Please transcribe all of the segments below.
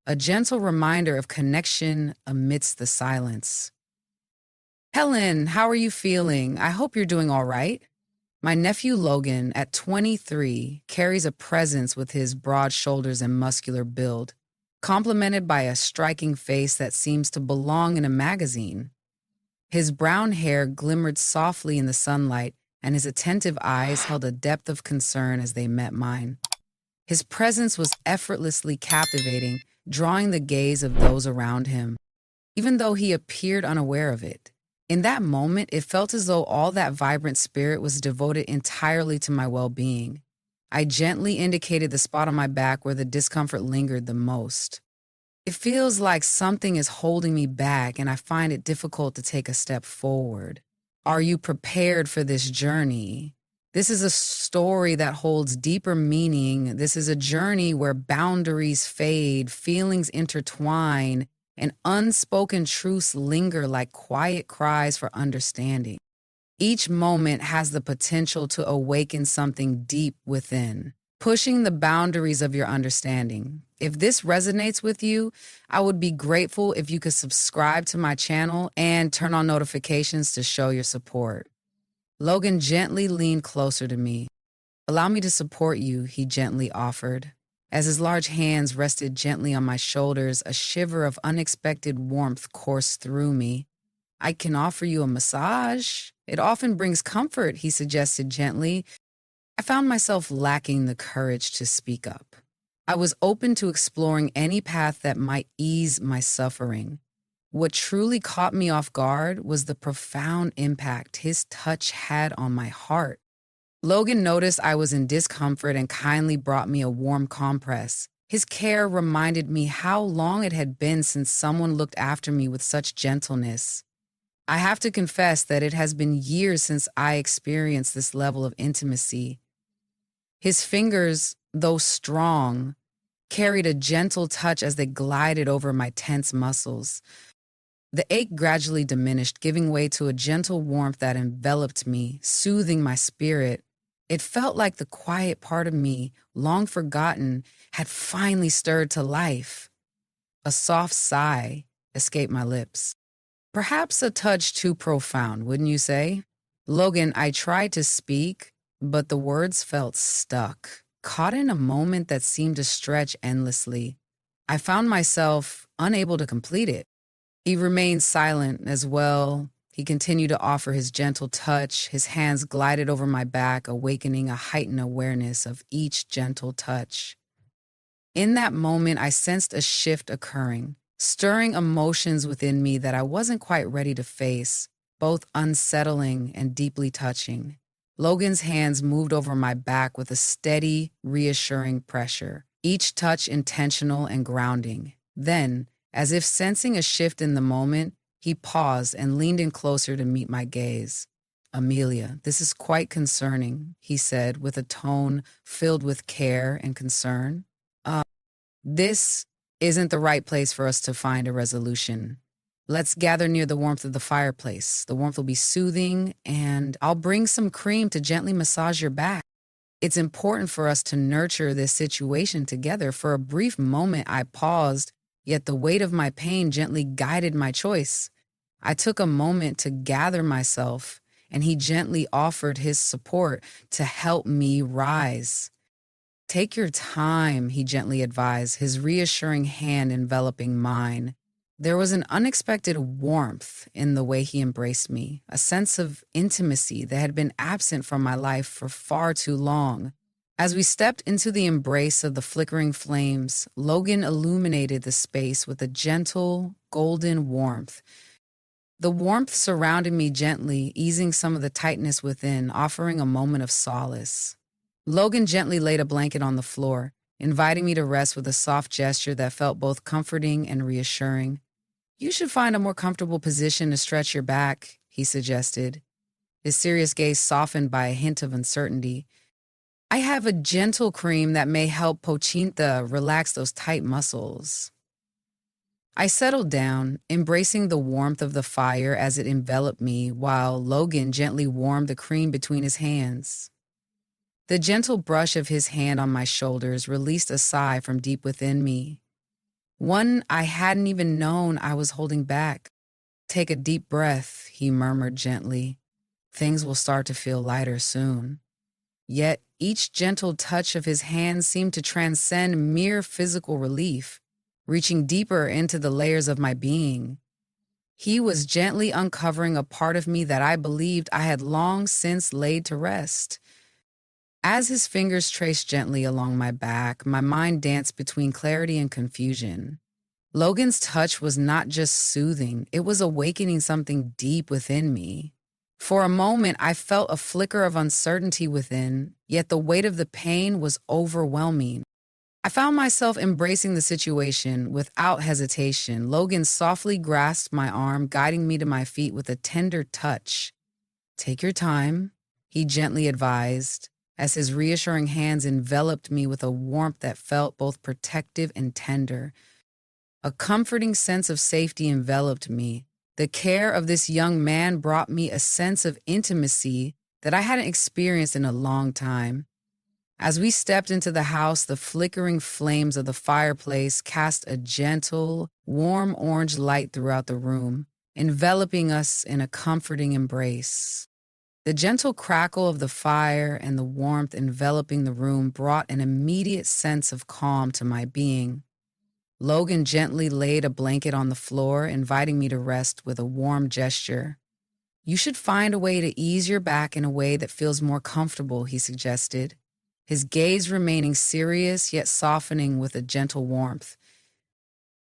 a gentle reminder of connection amidst the silence. Helen, how are you feeling? I hope you're doing all right. My nephew Logan, at 23, carries a presence with his broad shoulders and muscular build, complemented by a striking face that seems to belong in a magazine. His brown hair glimmered softly in the sunlight, and his attentive eyes held a depth of concern as they met mine. His presence was effortlessly captivating, drawing the gaze of those around him, even though he appeared unaware of it. In that moment, it felt as though all that vibrant spirit was devoted entirely to my well-being. I gently indicated the spot on my back where the discomfort lingered the most. It feels like something is holding me back, and I find it difficult to take a step forward. Are you prepared for this journey? This is a story that holds deeper meaning. This is a journey where boundaries fade, feelings intertwine, and unspoken truths linger like quiet cries for understanding. Each moment has the potential to awaken something deep within, pushing the boundaries of your understanding. If this resonates with you, I would be grateful if you could subscribe to my channel and turn on notifications to show your support. Logan gently leaned closer to me. Allow me to support you, he gently offered. As his large hands rested gently on my shoulders, a shiver of unexpected warmth coursed through me. I can offer you a massage. It often brings comfort, he suggested gently. I found myself lacking the courage to speak up. I was open to exploring any path that might ease my suffering. What truly caught me off guard was the profound impact his touch had on my heart. Logan noticed I was in discomfort and kindly brought me a warm compress. His care reminded me how long it had been since someone looked after me with such gentleness. I have to confess that it has been years since I experienced this level of intimacy. His fingers, though strong, carried a gentle touch as they glided over my tense muscles. The ache gradually diminished, giving way to a gentle warmth that enveloped me, soothing my spirit. It felt like the quiet part of me, long forgotten, had finally stirred to life. A soft sigh escaped my lips. Perhaps a touch too profound, wouldn't you say? Logan, I tried to speak, but the words felt stuck, caught in a moment that seemed to stretch endlessly. I found myself unable to complete it. He remained silent as well. He continued to offer his gentle touch. His hands glided over my back, awakening a heightened awareness of each gentle touch. In that moment, I sensed a shift occurring, stirring emotions within me that I wasn't quite ready to face, both unsettling and deeply touching. Logan's hands moved over my back with a steady, reassuring pressure, each touch intentional and grounding. Then, as if sensing a shift in the moment, he paused and leaned in closer to meet my gaze. Amelia, this is quite concerning, he said with a tone filled with care and concern. This isn't the right place for us to find a resolution. Let's gather near the warmth of the fireplace. The warmth will be soothing, and I'll bring some cream to gently massage your back. It's important for us to nurture this situation together. For a brief moment, I paused, yet the weight of my pain gently guided my choice. I took a moment to gather myself, and he gently offered his support to help me rise. Take your time, he gently advised, his reassuring hand enveloping mine. There was an unexpected warmth in the way he embraced me, a sense of intimacy that had been absent from my life for far too long. As we stepped into the embrace of the flickering flames, Logan illuminated the space with a gentle, golden warmth. The warmth surrounded me gently, easing some of the tightness within, offering a moment of solace. Logan gently laid a blanket on the floor, inviting me to rest with a soft gesture that felt both comforting and reassuring. You should find a more comfortable position to stretch your back, he suggested. His serious gaze softened by a hint of uncertainty. I have a gentle cream that may help Pochinta relax those tight muscles. I settled down, embracing the warmth of the fire as it enveloped me, while Logan gently warmed the cream between his hands. The gentle brush of his hand on my shoulders released a sigh from deep within me. one I hadn't even known I was holding back. Take a deep breath, he murmured gently. Things will start to feel lighter soon. Yet each gentle touch of his hand seemed to transcend mere physical relief, reaching deeper into the layers of my being. He was gently uncovering a part of me that I believed I had long since laid to rest. As his fingers traced gently along my back, my mind danced between clarity and confusion. Logan's touch was not just soothing, it was awakening something deep within me. For a moment, I felt a flicker of uncertainty within, yet the weight of the pain was overwhelming. I found myself embracing the situation without hesitation. Logan softly grasped my arm, guiding me to my feet with a tender touch. "Take your time," he gently advised, as his reassuring hands enveloped me with a warmth that felt both protective and tender. A comforting sense of safety enveloped me. The care of this young man brought me a sense of intimacy that I hadn't experienced in a long time. As we stepped into the house, the flickering flames of the fireplace cast a gentle, warm orange light throughout the room, enveloping us in a comforting embrace. The gentle crackle of the fire and the warmth enveloping the room brought an immediate sense of calm to my being. Logan gently laid a blanket on the floor, inviting me to rest with a warm gesture. "You should find a way to ease your back in a way that feels more comfortable," he suggested, his gaze remaining serious yet softening with a gentle warmth.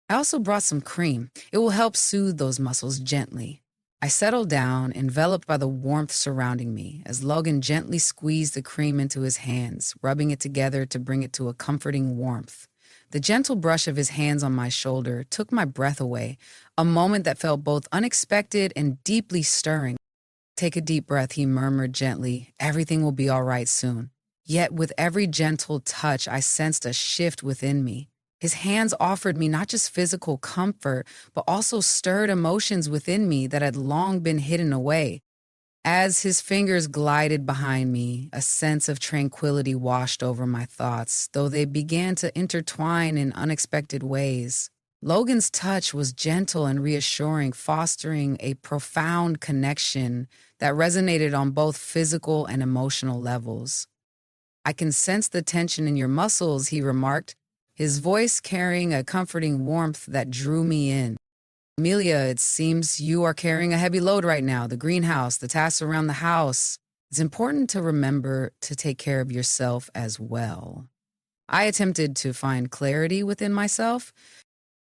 "I also brought some cream. It will help soothe those muscles gently." I settled down, enveloped by the warmth surrounding me, as Logan gently squeezed the cream into his hands, rubbing it together to bring it to a comforting warmth. The gentle brush of his hands on my shoulder took my breath away, a moment that felt both unexpected and deeply stirring. "Take a deep breath," he murmured gently. "Everything will be all right soon." Yet with every gentle touch, I sensed a shift within me. His hands offered me not just physical comfort, but also stirred emotions within me that had long been hidden away. As his fingers glided behind me, a sense of tranquility washed over my thoughts, though they began to intertwine in unexpected ways. Logan's touch was gentle and reassuring, fostering a profound connection that resonated on both physical and emotional levels. "I can sense the tension in your muscles," he remarked, his voice carrying a comforting warmth that drew me in. "Amelia, it seems you are carrying a heavy load right now. The greenhouse, the tasks around the house. It's important to remember to take care of yourself as well." I attempted to find clarity within myself.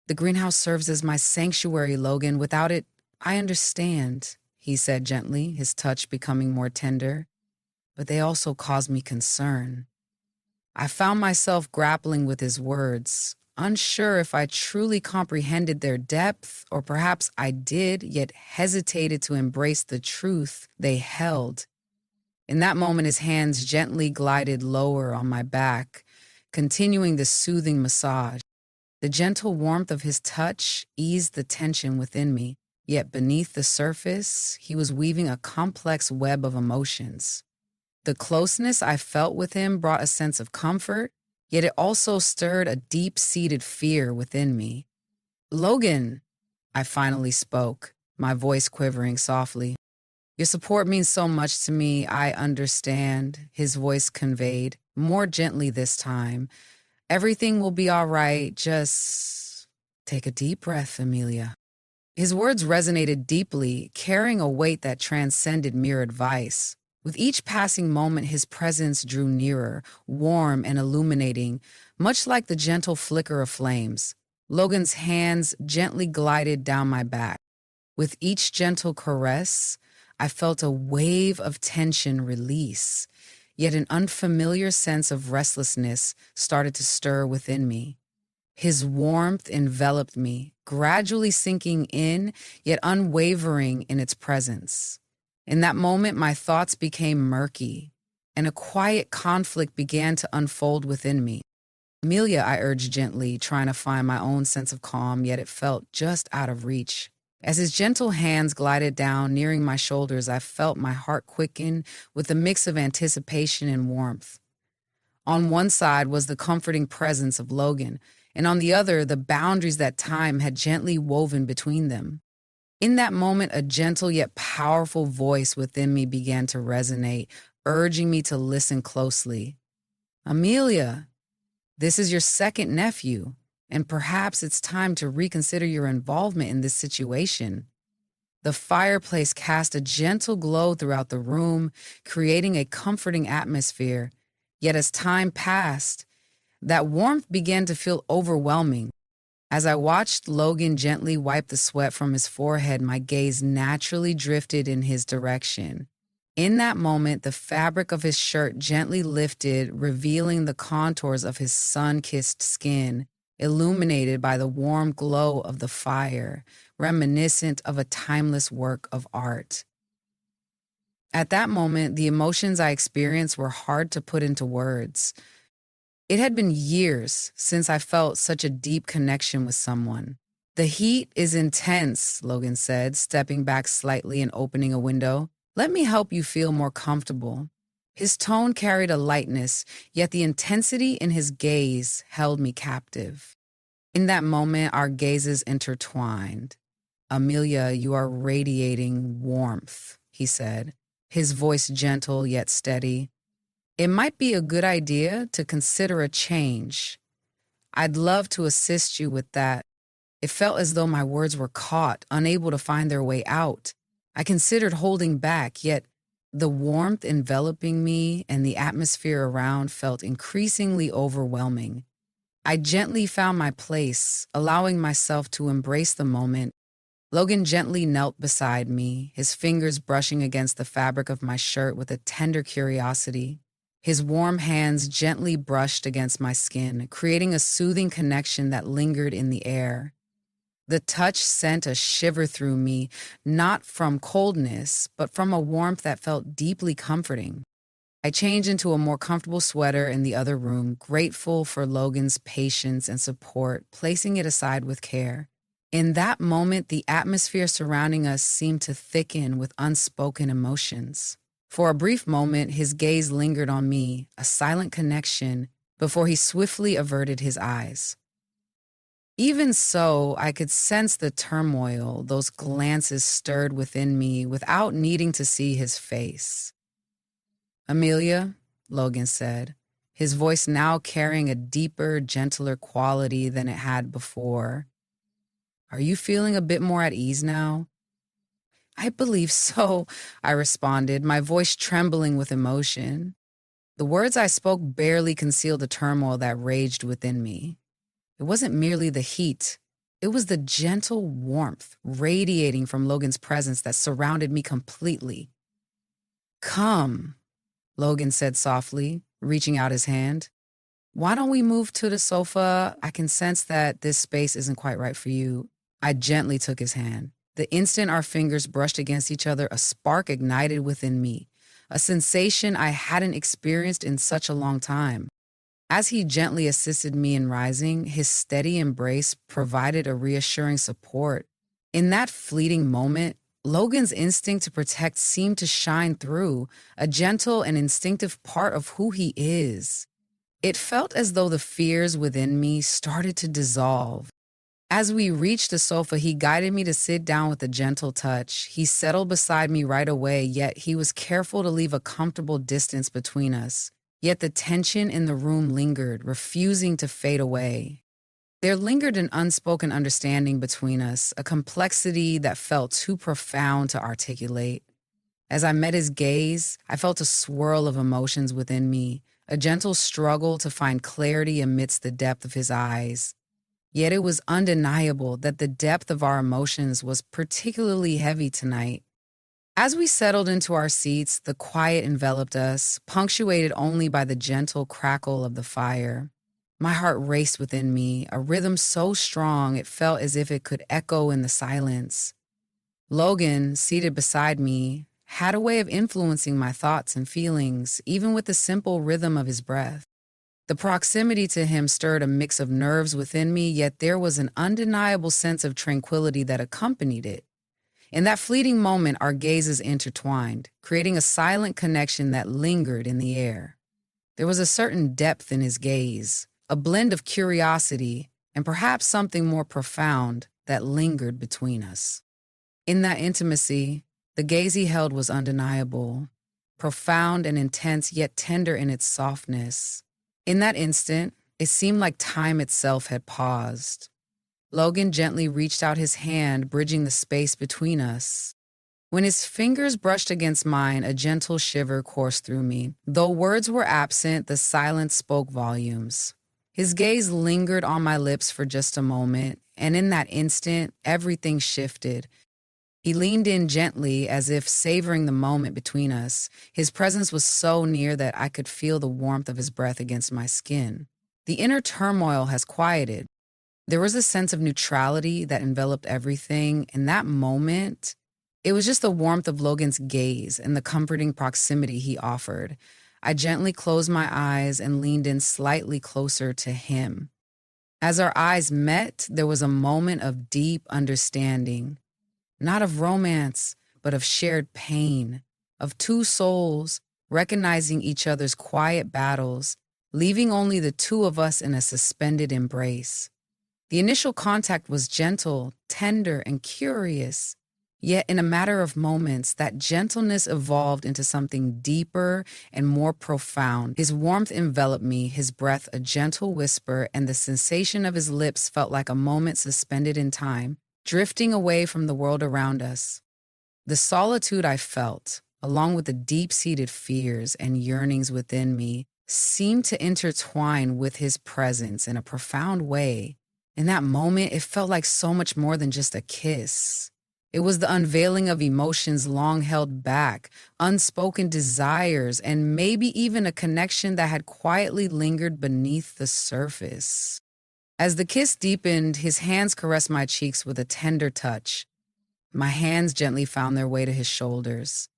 "The greenhouse serves as my sanctuary, Logan. Without it, I understand," he said gently, his touch becoming more tender. "But they also cause me concern." I found myself grappling with his words, unsure if I truly comprehended their depth, or perhaps I did, yet hesitated to embrace the truth they held. In that moment, his hands gently glided lower on my back, continuing the soothing massage. The gentle warmth of his touch eased the tension within me, yet beneath the surface, he was weaving a complex web of emotions. The closeness I felt with him brought a sense of comfort, yet it also stirred a deep-seated fear within me. "Logan," I finally spoke, my voice quivering softly. "Your support means so much to me. I understand," his voice conveyed, more gently this time. "Everything will be all right. Just take a deep breath, Amelia." His words resonated deeply, carrying a weight that transcended mere advice. With each passing moment, his presence drew nearer, warm and illuminating, much like the gentle flicker of flames. Logan's hands gently glided down my back. With each gentle caress, I felt a wave of tension release, yet an unfamiliar sense of restlessness started to stir within me. His warmth enveloped me, gradually sinking in, yet unwavering in its presence. In that moment, my thoughts became murky, and a quiet conflict began to unfold within me. "Amelia," I urged gently, trying to find my own sense of calm, yet it felt just out of reach. As his gentle hands glided down, nearing my shoulders, I felt my heart quicken with a mix of anticipation and warmth. On one side was the comforting presence of Logan, and on the other, the boundaries that time had gently woven between them. In that moment, a gentle yet powerful voice within me began to resonate, urging me to listen closely. Amelia, this is your second nephew, and perhaps it's time to reconsider your involvement in this situation. The fireplace cast a gentle glow throughout the room, creating a comforting atmosphere. Yet as time passed, that warmth began to feel overwhelming. As I watched Logan gently wipe the sweat from his forehead, my gaze naturally drifted in his direction. In that moment, the fabric of his shirt gently lifted, revealing the contours of his sun-kissed skin, illuminated by the warm glow of the fire, reminiscent of a timeless work of art. At that moment, the emotions I experienced were hard to put into words. It had been years since I felt such a deep connection with someone. The heat is intense, Logan said, stepping back slightly and opening a window. Let me help you feel more comfortable. His tone carried a lightness, yet the intensity in his gaze held me captive. In that moment, our gazes intertwined. Amelia, you are radiating warmth, he said, his voice gentle yet steady. It might be a good idea to consider a change. I'd love to assist you with that. It felt as though my words were caught, unable to find their way out. I considered holding back, yet the warmth enveloping me and the atmosphere around felt increasingly overwhelming. I gently found my place, allowing myself to embrace the moment. Logan gently knelt beside me, his fingers brushing against the fabric of my shirt with a tender curiosity. His warm hands gently brushed against my skin, creating a soothing connection that lingered in the air. The touch sent a shiver through me, not from coldness, but from a warmth that felt deeply comforting. I changed into a more comfortable sweater in the other room, grateful for Logan's patience and support, placing it aside with care. In that moment, the atmosphere surrounding us seemed to thicken with unspoken emotions. For a brief moment, his gaze lingered on me, a silent connection, before he swiftly averted his eyes. Even so, I could sense the turmoil those glances stirred within me without needing to see his face. Amelia, Logan said, his voice now carrying a deeper, gentler quality than it had before. Are you feeling a bit more at ease now? I believe so, I responded, my voice trembling with emotion. The words I spoke barely concealed the turmoil that raged within me. It wasn't merely the heat. It was the gentle warmth radiating from Logan's presence that surrounded me completely. Come, Logan said softly, reaching out his hand. Why don't we move to the sofa? I can sense that this space isn't quite right for you. I gently took his hand. The instant our fingers brushed against each other, a spark ignited within me, a sensation I hadn't experienced in such a long time. As he gently assisted me in rising, his steady embrace provided a reassuring support. In that fleeting moment, Logan's instinct to protect seemed to shine through, a gentle and instinctive part of who he is. It felt as though the fears within me started to dissolve. As we reached the sofa, he guided me to sit down with a gentle touch. He settled beside me right away, yet he was careful to leave a comfortable distance between us. Yet the tension in the room lingered, refusing to fade away. There lingered an unspoken understanding between us, a complexity that felt too profound to articulate. As I met his gaze, I felt a swirl of emotions within me, a gentle struggle to find clarity amidst the depth of his eyes. Yet it was undeniable that the depth of our emotions was particularly heavy tonight. As we settled into our seats, the quiet enveloped us, punctuated only by the gentle crackle of the fire. My heart raced within me, a rhythm so strong it felt as if it could echo in the silence. Logan, seated beside me, had a way of influencing my thoughts and feelings, even with the simple rhythm of his breath. The proximity to him stirred a mix of nerves within me, yet there was an undeniable sense of tranquility that accompanied it. In that fleeting moment, our gazes intertwined, creating a silent connection that lingered in the air. There was a certain depth in his gaze, a blend of curiosity, and perhaps something more profound that lingered between us. In that intimacy, the gaze he held was undeniable, profound and intense, yet tender in its softness. In that instant, it seemed like time itself had paused. Logan gently reached out his hand, bridging the space between us. When his fingers brushed against mine, a gentle shiver coursed through me. Though words were absent, the silence spoke volumes. His gaze lingered on my lips for just a moment, and in that instant, everything shifted. He leaned in gently, as if savoring the moment between us. His presence was so near that I could feel the warmth of his breath against my skin. The inner turmoil has quieted. There was a sense of neutrality that enveloped everything. In that moment, it was just the warmth of Logan's gaze and the comforting proximity he offered. I gently closed my eyes and leaned in slightly closer to him. As our eyes met, there was a moment of deep understanding. Not of romance, but of shared pain, of two souls recognizing each other's quiet battles, leaving only the two of us in a suspended embrace. The initial contact was gentle, tender, and curious. Yet in a matter of moments, that gentleness evolved into something deeper and more profound. His warmth enveloped me, his breath a gentle whisper, and the sensation of his lips felt like a moment suspended in time, drifting away from the world around us. The solitude I felt, along with the deep-seated fears and yearnings within me, seemed to intertwine with his presence in a profound way. In that moment, it felt like so much more than just a kiss. It was the unveiling of emotions long held back, unspoken desires, and maybe even a connection that had quietly lingered beneath the surface. As the kiss deepened, his hands caressed my cheeks with a tender touch. My hands gently found their way to his shoulders.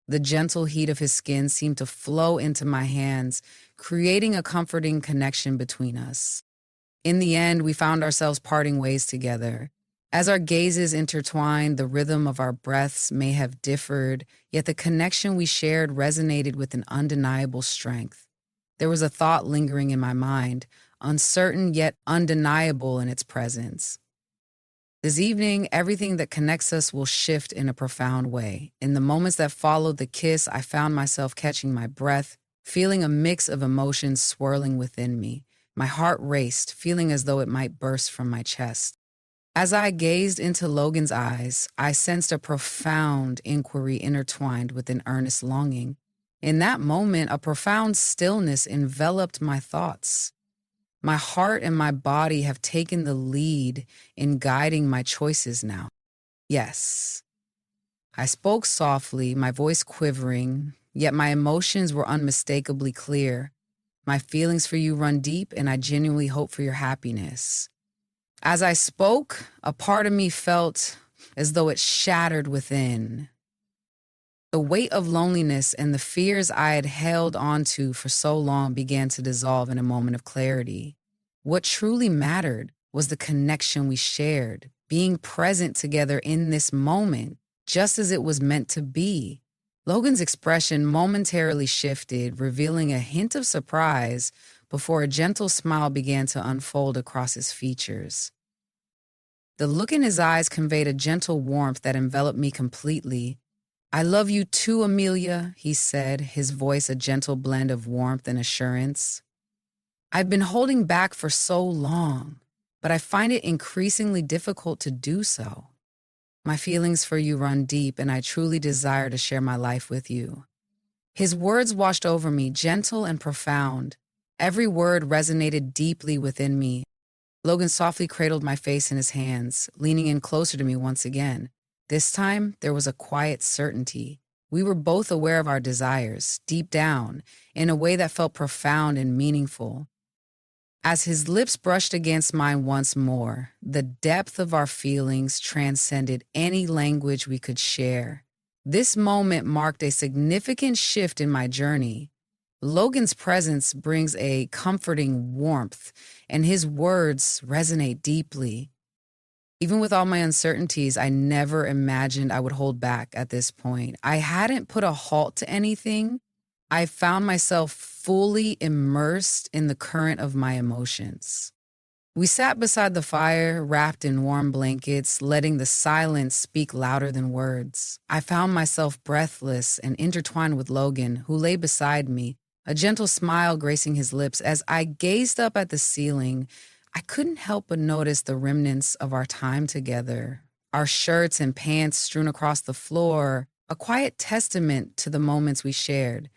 The gentle heat of his skin seemed to flow into my hands, creating a comforting connection between us. In the end, we found ourselves parting ways together. As our gazes intertwined, the rhythm of our breaths may have differed, yet the connection we shared resonated with an undeniable strength. There was a thought lingering in my mind, uncertain yet undeniable in its presence. This evening, everything that connects us will shift in a profound way. In the moments that followed the kiss, I found myself catching my breath, feeling a mix of emotions swirling within me. My heart raced, feeling as though it might burst from my chest. As I gazed into Logan's eyes, I sensed a profound inquiry intertwined with an earnest longing. In that moment, a profound stillness enveloped my thoughts. My heart and my body have taken the lead in guiding my choices now. Yes. I spoke softly, my voice quivering, yet my emotions were unmistakably clear. My feelings for you run deep, and I genuinely hope for your happiness. As I spoke, a part of me felt as though it shattered within. The weight of loneliness and the fears I had held onto for so long began to dissolve in a moment of clarity. What truly mattered was the connection we shared, being present together in this moment, just as it was meant to be. Logan's expression momentarily shifted, revealing a hint of surprise before a gentle smile began to unfold across his features. The look in his eyes conveyed a gentle warmth that enveloped me completely. "I love you too, Amelia," he said, his voice a gentle blend of warmth and assurance. "I've been holding back for so long, but I find it increasingly difficult to do so. My feelings for you run deep, and I truly desire to share my life with you." His words washed over me, gentle and profound. Every word resonated deeply within me. Logan softly cradled my face in his hands, leaning in closer to me once again. This time, there was a quiet certainty. We were both aware of our desires, deep down, in a way that felt profound and meaningful. As his lips brushed against mine once more, the depth of our feelings transcended any language we could share. This moment marked a significant shift in my journey. Logan's presence brings a comforting warmth, and his words resonate deeply. Even with all my uncertainties, I never imagined I would hold back at this point. I hadn't put a halt to anything. I found myself fully immersed in the current of my emotions. We sat beside the fire, wrapped in warm blankets, letting the silence speak louder than words. I found myself breathless and intertwined with Logan, who lay beside me, a gentle smile gracing his lips. As I gazed up at the ceiling, I couldn't help but notice the remnants of our time together. Our shirts and pants strewn across the floor, a quiet testament to the moments we shared.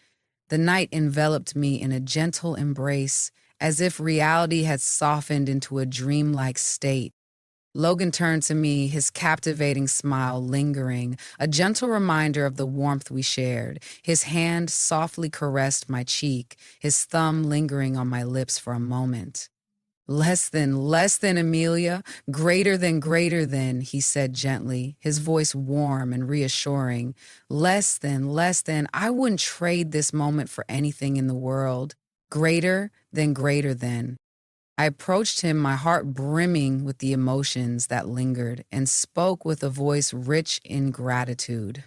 The night enveloped me in a gentle embrace, as if reality had softened into a dreamlike state. Logan turned to me, his captivating smile lingering, a gentle reminder of the warmth we shared. His hand softly caressed my cheek, his thumb lingering on my lips for a moment. Less than, Amelia, greater than, he said gently, his voice warm and reassuring. Less than, I wouldn't trade this moment for anything in the world. Greater than. I approached him, my heart brimming with the emotions that lingered, and spoke with a voice rich in gratitude.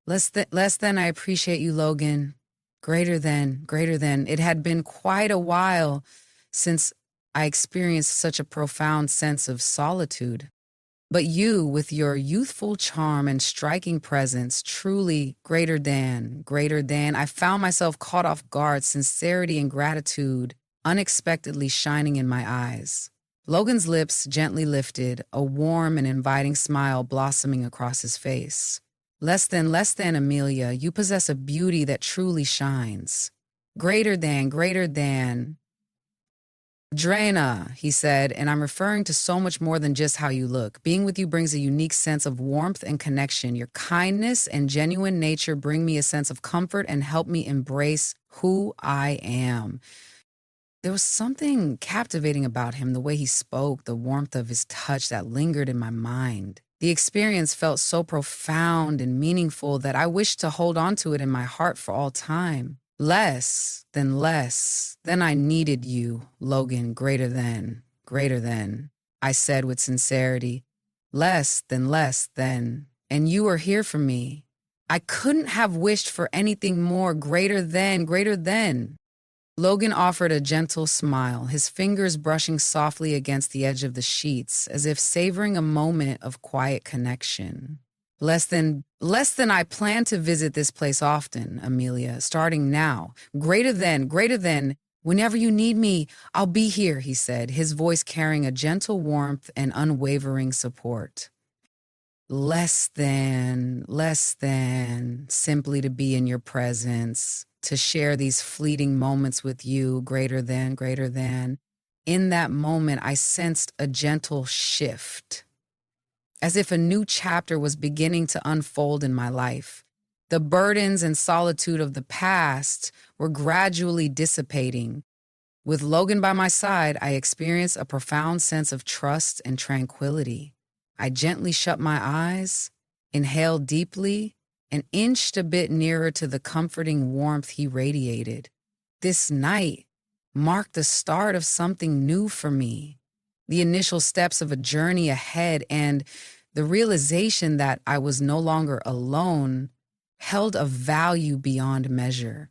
Less than, I appreciate you, Logan. Greater than. It had been quite a while since I experienced such a profound sense of solitude. But you, with your youthful charm and striking presence, truly greater than. I found myself caught off guard, sincerity and gratitude unexpectedly shining in my eyes. Logan's lips gently lifted, a warm and inviting smile blossoming across his face. Less than, Amelia, you possess a beauty that truly shines. Greater than. Drana, he said, and I'm referring to so much more than just how you look. Being with you brings a unique sense of warmth and connection. Your kindness and genuine nature bring me a sense of comfort and help me embrace who I am. There was something captivating about him, the way he spoke, the warmth of his touch that lingered in my mind. The experience felt so profound and meaningful that I wished to hold on to it in my heart for all time. Less than I needed you, Logan, greater than, I said with sincerity. Less than, and you are here for me. I couldn't have wished for anything more, greater than. Logan offered a gentle smile, his fingers brushing softly against the edge of the sheets, as if savoring a moment of quiet connection. Less than I plan to visit this place often, Amelia, starting now. Greater than, whenever you need me, I'll be here, he said, his voice carrying a gentle warmth and unwavering support. Less than, simply to be in your presence, to share these fleeting moments with you, greater than. In that moment, I sensed a gentle shift, as if a new chapter was beginning to unfold in my life. The burdens and solitude of the past were gradually dissipating. With Logan by my side, I experienced a profound sense of trust and tranquility. I gently shut my eyes, inhaled deeply, and inched a bit nearer to the comforting warmth he radiated. This night marked the start of something new for me. The initial steps of a journey ahead, and the realization that I was no longer alone held a value beyond measure.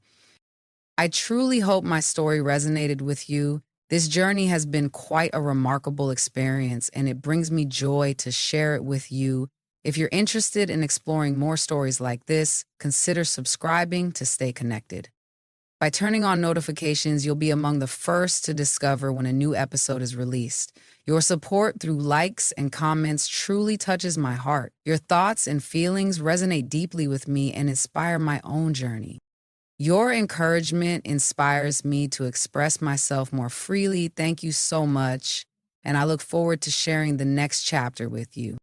I truly hope my story resonated with you. This journey has been quite a remarkable experience, and it brings me joy to share it with you. If you're interested in exploring more stories like this, consider subscribing to stay connected. By turning on notifications, you'll be among the first to discover when a new episode is released. Your support through likes and comments truly touches my heart. Your thoughts and feelings resonate deeply with me and inspire my own journey. Your encouragement inspires me to express myself more freely. Thank you so much, and I look forward to sharing the next chapter with you.